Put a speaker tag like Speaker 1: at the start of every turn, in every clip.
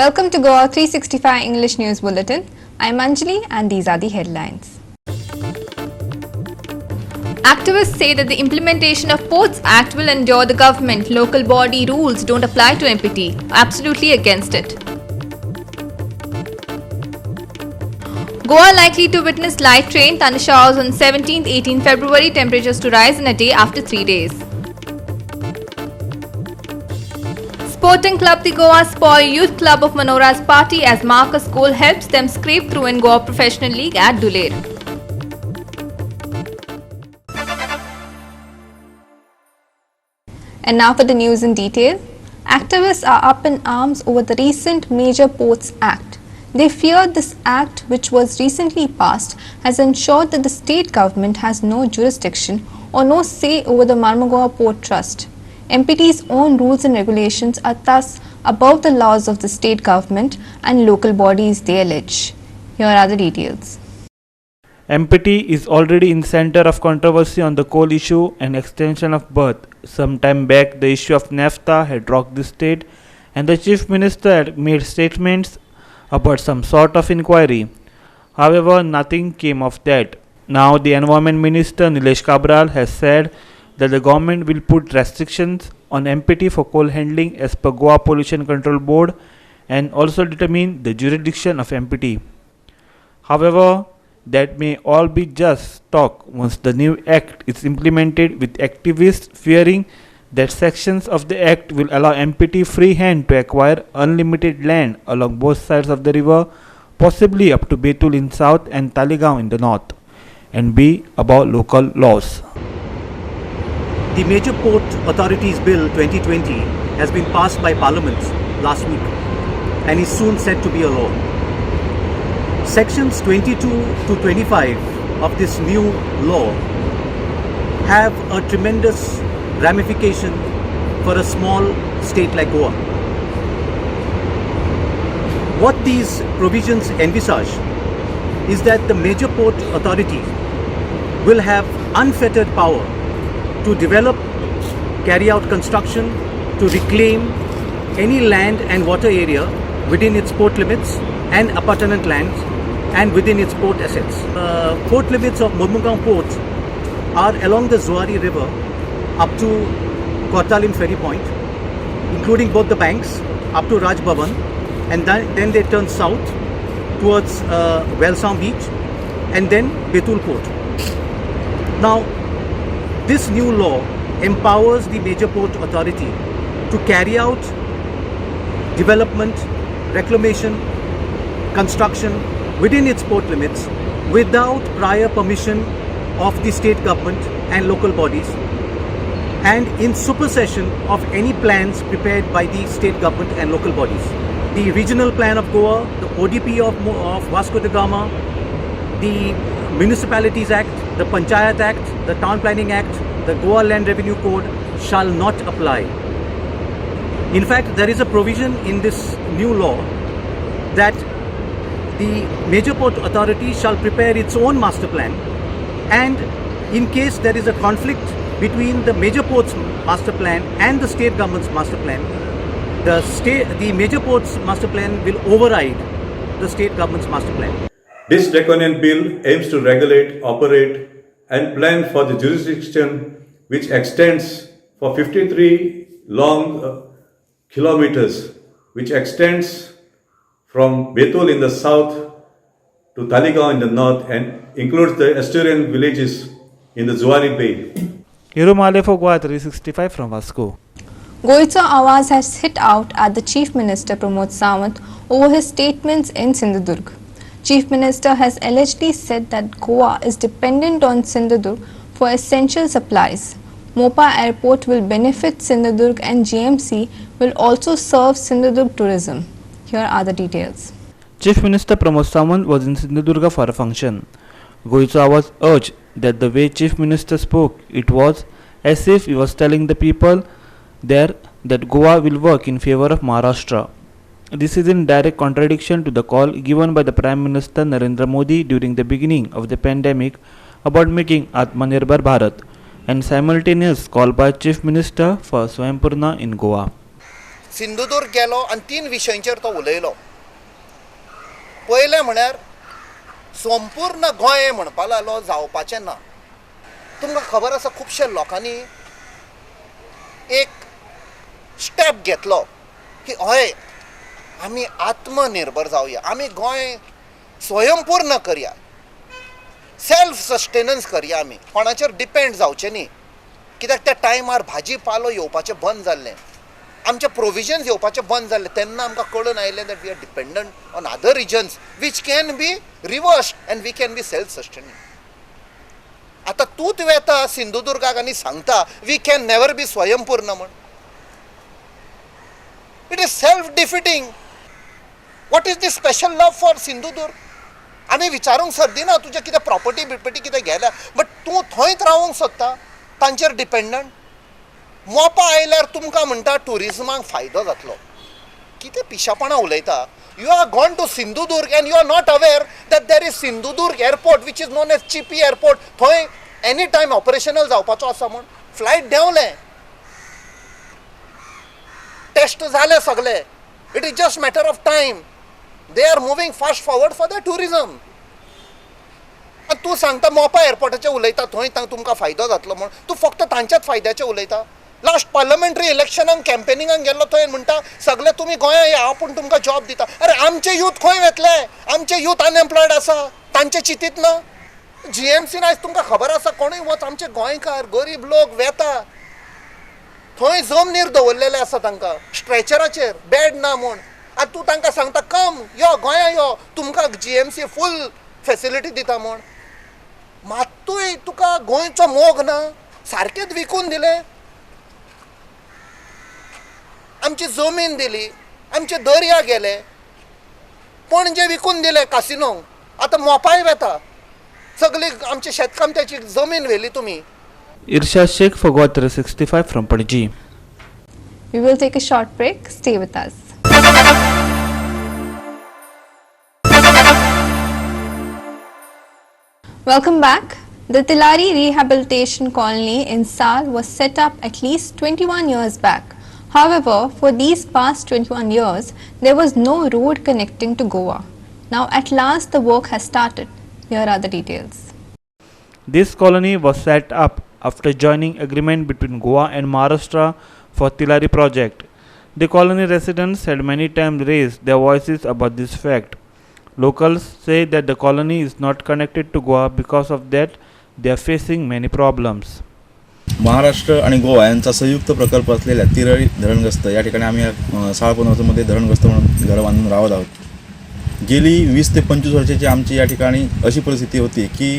Speaker 1: Welcome to Goa 365 English News Bulletin. I'm Anjali and these are the headlines. Activists say that the implementation of Ports Act will endure the government. Local body rules don't apply to MPT. Absolutely against it. Goa likely to witness light rain, thunder showers on 17th-18th February. Temperatures to rise in a day after 3 days. Sporting Club The Goa spoil Youth Club of Manora's party as Marcus Cole helps them scrape through in Goa Professional League at Duler. And now for the news in detail. Activists are up in arms over the recent Major Ports Act. They fear this act, which was recently passed, has ensured that the state government has no jurisdiction or no say over the Marmugao Port Trust. MPT's own rules and regulations are thus above the laws of the state government and local bodies, they allege. Here are the details.
Speaker 2: MPT is already in center of controversy on the coal issue and extension of berth. Some time back, the issue of NAFTA had rocked the state and the Chief Minister had made statements about some sort of inquiry. However, nothing came of that. Now, the Environment Minister Nilesh Cabral has said that the government will put restrictions on MPT for coal handling as per Goa Pollution Control Board and also determine the jurisdiction of MPT. However, that may all be just talk once the new act is implemented, with activists fearing that sections of the act will allow MPT free hand to acquire unlimited land along both sides of the river, possibly up to Betul in south and Talegaon in the north, and be about local laws.
Speaker 3: The Major Port Authorities Bill 2020 has been passed by Parliament last week and is soon set to be a law. Sections 22 to 25 of this new law have a tremendous ramification for a small state like Goa. What these provisions envisage is that the Major Port Authority will have unfettered power to develop, carry out construction, to reclaim any land and water area within its port limits and appurtenant lands and within its port assets. Port limits of Marmugao Port are along the Zuari River up to Kortalim Ferry Point, including both the banks up to Raj Bhavan, and then they turn south towards Welsam Beach and then Betul Port. Now, this new law empowers the Major Port Authority to carry out development, reclamation, construction within its port limits without prior permission of the state government and local bodies, and in supersession of any plans prepared by the state government and local bodies. The Regional Plan of Goa, the ODP of Vasco da Gama, the Municipalities Act, the Panchayat Act, the Town Planning Act, the Goa Land Revenue Code shall not apply. In fact, there is a provision in this new law that the Major Port Authority shall prepare its own master plan, and in case there is a conflict between the Major Ports master plan and the state government's master plan, the Major Ports master plan will override the state government's master plan.
Speaker 4: This draconian bill aims to regulate, operate and plan for the jurisdiction which extends for 53 long kilometers, which extends from Betul in the south to Talegaon in the north and includes the estuarian villages in the Zuari Bay.
Speaker 2: Irumale for Goa 365 from Vasco.
Speaker 1: Goicha Awaz has hit out at the Chief Minister Pramod Sawant over his statements in Sindhudurg. Chief Minister has allegedly said that Goa is dependent on Sindhudurg for essential supplies. Mopa Airport will benefit Sindhudurg and GMC will also serve Sindhudurg tourism. Here are the details.
Speaker 2: Chief Minister Pramod Sawant was in Sindhudurga for a function. Goicha was urged that the way Chief Minister spoke, it was as if he was telling the people there that Goa will work in favor of Maharashtra. This is in direct contradiction to the call given by the Prime Minister Narendra Modi during the beginning of the pandemic about making Atmanirbhar Bharat, and simultaneous call by Chief Minister for Swaympurna in Goa.
Speaker 5: Sindhudurg गेलो आनी 3 विशयांचेर तो उलयलो. पयलें म्हळ्यार संपूर्ण गोंय म्हणपा लागलो जावपाचें ना. तुमकां खबर आसा खुबशे लोकांनी एक स्टेप घेतलो की हय आमी आत्मनिर्भर जावया, आमी गोंय स्वयंपूर्ण करया, सेल्फ सस्टेनन्स करया, आमी कोणाचेर डिपेंड जावचें न्ही. कित्याक त्या टायमार भाजी पालो येवपाचें बंद जाल्लें, आमचे प्रोविजन्स येवपाचें बंद जाल्लें. तेन्ना आमकां कळून आयलें that we are dependent on other regions which can be reversed and we can be self sustaining. आतां तूंच वेता सिंधुदुर्गाक आनी सांगता वी कॅन नेवर बी स्वयंपूर्ण म्हण. It is self defeating. What is the special love for Sindhudurg? आमी विचारूंक सोदिना तुजें कितें प्रॉपर्टी बिपर्टी कितें गेल्या, बट तूं थंयच रावूंक सोदता तांचेर डिपेंडंट. मोपा आयल्यार तुमकां म्हणटा ट्युरिजमाक फायदो जातलो. कितें पिशापणां उलयता. You are gone to Sindhudurg and you are not aware that there is Sindhudurg airport which is known as Chipi airport. थंय एनी टायम ऑपरेशनल जावपाचो आसा म्हूण. फ्लायट देंवलें, टेस्ट जालें सगळें. It is just matter of time. They are moving fast forward for the tourism. आनी तूं सांगता मोपा एअरपोर्टाचें उलयता थंय तुमकां फायदो जातलो म्हूण. तूं फक्त तांच्याच फायद्याचें उलयता. लास्ट पार्लमेंटरी इलेक्शनाक कॅम्पेनिंगाक गेल्लो थंय म्हणटा सगळे तुमी गोंया या आपूण तुमकां जॉब दिता. अरे आमचे यूथ खंय वेतले? आमचे यूथ अनएम्प्लॉयड आसा, तांचे चिंतीत ना. GMCन आयज तुमकां खबर आसा कोणूय वच, आमचे गोंयकार गरीब लोक वेता. थंय जमनीर दवरलेले आसा तांकां स्ट्रेचराचेर, बेड ना म्हूण. आतां तूं तांकां सांगता कम यो गोंया यो, तुमकां GMC फूल फेसिलिटी दिता म्हूण. मात्तूय तुका गोंयचो मोग ना. सारकेंच विकून दिलें. आमची जमीन दिली, आमचे दर्या गेले, पणजे विकून दिले कासिनो. आतां मोपाय वेता. सगळी आमची शेतकामत्याची जमीन व्हेली तुमी.
Speaker 2: Irshad Sheikh for GOA 365 from Panaji.
Speaker 1: We will take a short break. Stay with us. Welcome back. The Tilari Rehabilitation Colony in Sal was set up at least 21 years back. However, for these past 21 years, there was no road connecting to Goa. Now at last the work has started. Here are the details.
Speaker 2: This colony was set up after joining agreement between Goa and Maharashtra for Tilari project. The colony residents had many times raised their voices about this fact. Locals say that the colony is not connected to Goa. Because of that, they are facing many problems.
Speaker 6: Maharashtra आणि गोवा यांचा संयुक्त प्रकल्प असलेल्या तिरळी धरणग्रस्त या ठिकाणी आम्ही साळपुनवरमध्ये धरणग्रस्त म्हणून घरं बांधून राहत आहोत. गेली 20 ते 25 वर्षाची आमची या ठिकाणी अशी परिस्थिती होती की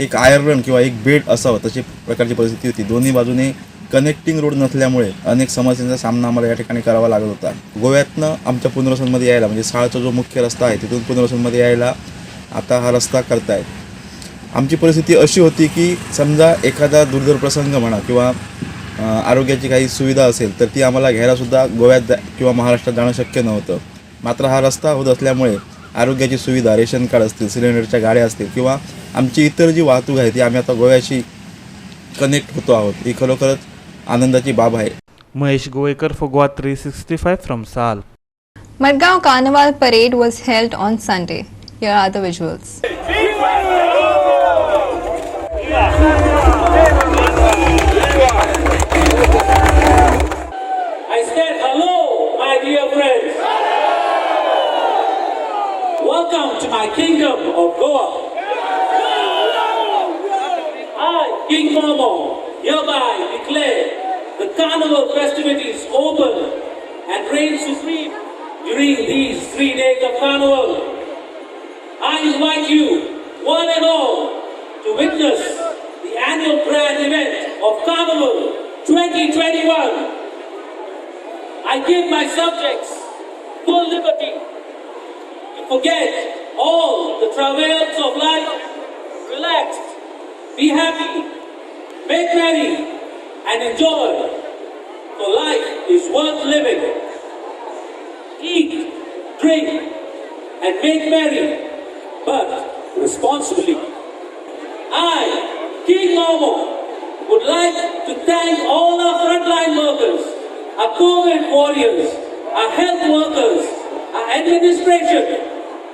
Speaker 6: एक आयर्न किंवा एक बेड असावं तशी प्रकारची परिस्थिती होती. दोन्ही बाजूने कनेक्टिंग रोड नसल्यामुळे अनेक समस्यांचा सामना आम्हाला या ठिकाणी करावा लागत होता. गोव्यातनं आमच्या पुनर्वसनमध्ये यायला म्हणजे साळचा जो मुख्य रस्ता आहे तिथून पुनर्वसनमध्ये यायला आता हा रस्ता करतायत. आमची परिस्थिती अशी होती की समजा एखादा दुर्धर प्रसंग म्हणा किंवा आरोग्याची काही सुविधा असेल तर ती आम्हाला घ्यायलासुद्धा गोव्यात किंवा महाराष्ट्रात जाणं शक्य नव्हतं. मात्र हा रस्ता होत असल्यामुळे आरोग्याची सुविधा, रेशन कार्ड असतील, सिलेंडरच्या गाड्या असतील किंवा आमची इतर जी वाहतूक आहे ती आम्ही आता गोव्याशी कनेक्ट होतो आहोत. ही खरोखरच आनंदाची बाब आहे.
Speaker 2: Mahesh Goekar for GOA 365 from Sal.
Speaker 1: Madgaon Carnival Parade was held on Sunday. Here are the visuals.
Speaker 7: I said hello, my dear friends. Welcome to my kingdom of Goa. I, King Momo, hereby declare the carnival festivities open and reign supreme during these 3 days of carnival. I invite you, one and all, to witness the annual grand event of Carnival 2021. I give my subjects full liberty to forget all the travails of life. Relax, be happy, make merry, and enjoy. For life is worth living. Eat, drink, and make merry, but responsibly. I, King Momo, would like to thank all our frontline workers, our COVID warriors, our health workers, our administration,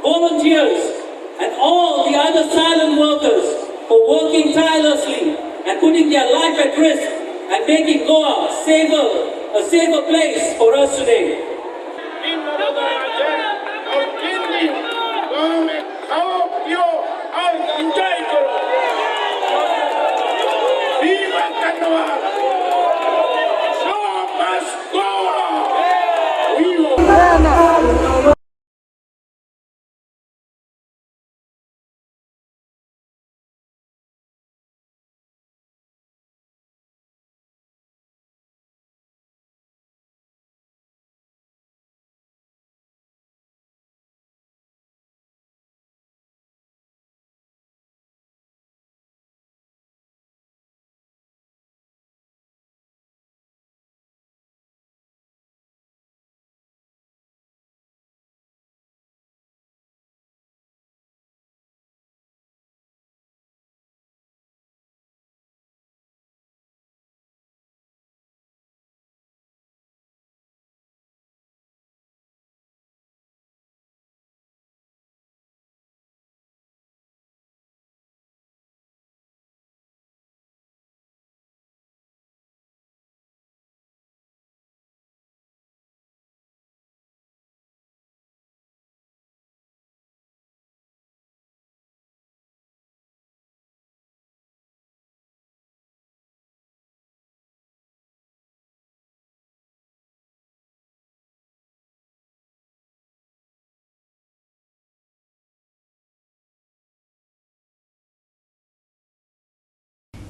Speaker 7: volunteers, and all the other silent workers for working tirelessly and putting their life at risk and making Goa a safer place for us today.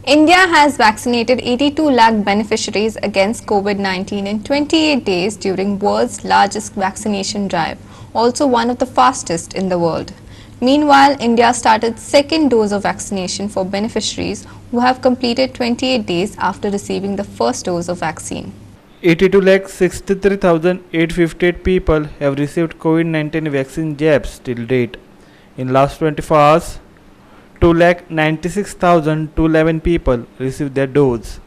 Speaker 1: India has vaccinated 82 lakh beneficiaries against COVID-19 in 28 days during world's largest vaccination drive, also one of the fastest in the world. Meanwhile, India started second dose of vaccination for beneficiaries who have completed 28 days after receiving the first dose of vaccine.
Speaker 2: 82,63,858 people have received COVID-19 vaccine jabs till date. In last 24 hours, 2,96,211 people received their dose.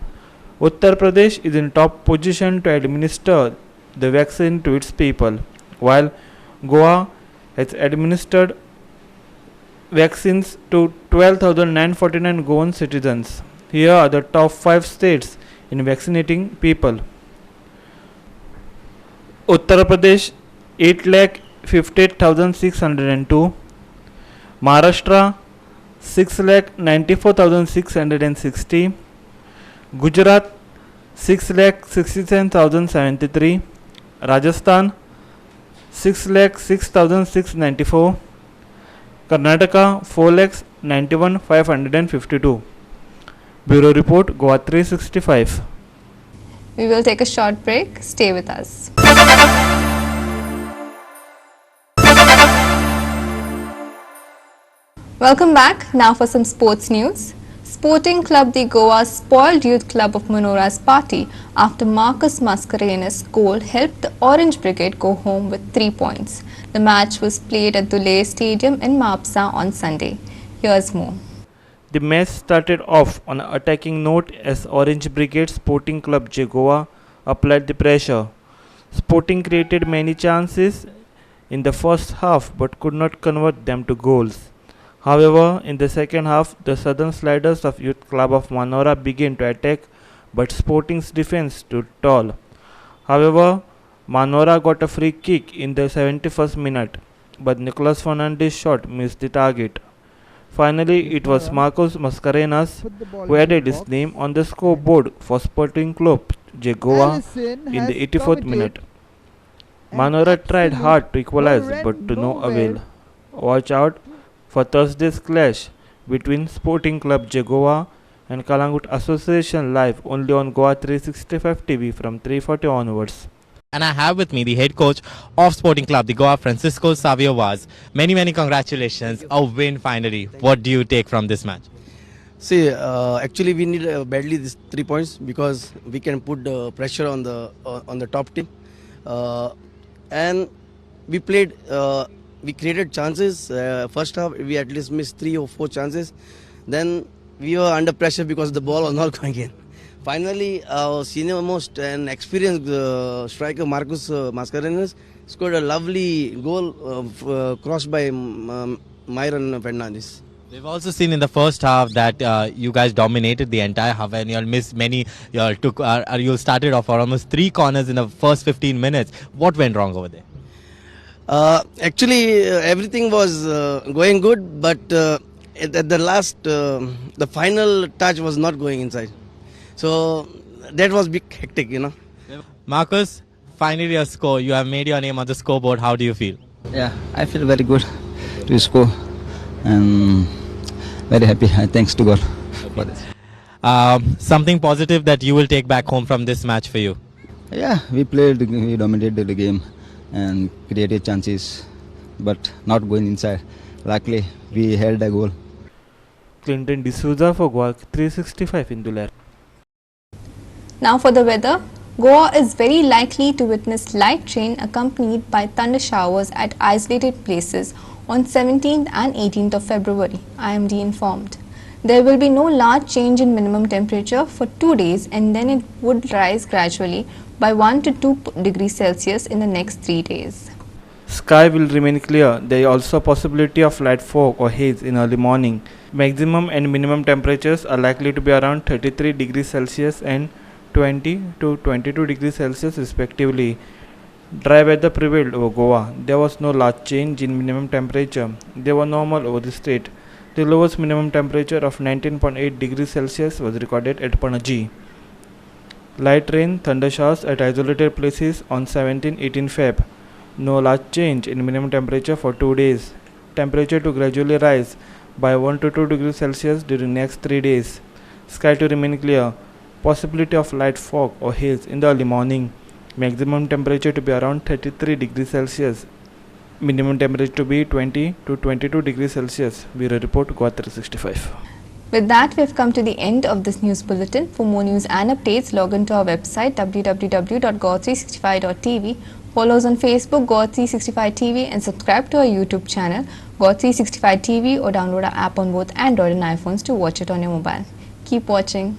Speaker 2: Uttar Pradesh is in top position to administer the vaccine to its people, while Goa has administered vaccines to 12,949 Goan citizens. Here are the top 5 states in vaccinating people. Uttar Pradesh 8,58,602, Maharashtra 6,94,660, Gujarat 6,67,073, Rajasthan 6,06,694, Karnataka 4,91,552. Bureau Report, Goa 365.
Speaker 1: We will take a short break. Stay with us. Welcome back. Now for some sports news. Sporting Club de Goa's spoiled youth club of Manora's party after Marcus Mascarenhas' goal helped the Orange Brigade go home with 3 points. The match was played at Dule Stadium in Mapusa on Sunday. Here's more.
Speaker 2: The match started off on an attacking note as Orange Brigade Sporting Club de Goa applied the pressure. Sporting created many chances in the first half but could not convert them to goals. However, in the second half, the Southern Sliders of Youth Club of Manora began to attack, but Sporting's defense stood tall. However, Manora got a free kick in the 71st minute, but Nicolas Fernandez's shot missed the target. Finally, it was Marcos Mascarenhas who added his name on the scoreboard for Sporting Club de Goa in the 84th minute. Manora tried hard to equalize, but to no avail. Watch out for Thursday's clash between Sporting Club de Goa and Kalangut Association live only on Goa 365 TV from 3:40 onwards.
Speaker 8: And I have with me the head coach of Sporting Club de Goa, Francisco Savio Vaz. Many congratulations, a win finally. What do you take from this match?
Speaker 9: See, actually we need badly these 3 points because we can put the pressure on the top team, and we played. We created chances. First half we at least missed 3 or 4 chances. Then we were under pressure because the ball was not going in. Finally, our senior most and experienced striker Marcus Mascarenhas scored a lovely goal crossed by Myron Fernandes.
Speaker 8: We've also seen in the first half that you guys dominated the entire half, and you'll miss many. You started off for almost 3 corners in the first 15 minutes. What went wrong over there?
Speaker 9: Actually, everything was going good, but at the last, the final touch was not going inside. So that was big hectic, you know.
Speaker 8: Marcus, finally a score. You have made your name on the scoreboard. How do you feel?
Speaker 10: Yeah, I feel very good to score and very happy. Thanks to God for this.
Speaker 8: Something positive that you will take back home from this match for you?
Speaker 10: Yeah, we dominated the game and created chances, but not going inside. Luckily, we held a goal.
Speaker 2: Clinton D'Souza for Goa 365 in Dular.
Speaker 1: Now for the weather. Goa is very likely to witness light rain accompanied by thunder showers at isolated places on 17th and 18th of February, IMD informed. There will be no large change in minimum temperature for 2 days, and then it would rise gradually by 1 to 2 degrees Celsius in the next 3 days.
Speaker 2: Sky will remain clear. There is also possibility of light fog or haze in early morning. Maximum and minimum temperatures are likely to be around 33 degrees Celsius and 20 to 22 degrees Celsius respectively. Dry weather prevailed over Goa. There was no large change in minimum temperature. They were normal over the state. The lowest minimum temperature of 19.8 degrees Celsius was recorded at Panaji. Light rain, thunder showers at isolated places on 17-18 Feb. No large change in minimum temperature for 2 days. Temperature to gradually rise by 1 to 2 degrees Celsius during next 3 days. Sky to remain clear. Possibility of light fog or haze in the early morning. Maximum temperature to be around 33 degrees Celsius. Minimum temperature to be 20 to 22 degrees Celsius. Bureau Report, Goa 365.
Speaker 1: With that, we have come to the end of this news bulletin. For more news and updates, log on to our website www.goa365.tv. Follow us on Facebook, Goa365TV, and subscribe to our YouTube channel, Goa365TV, or download our app on both Android and iPhones to watch it on your mobile. Keep watching.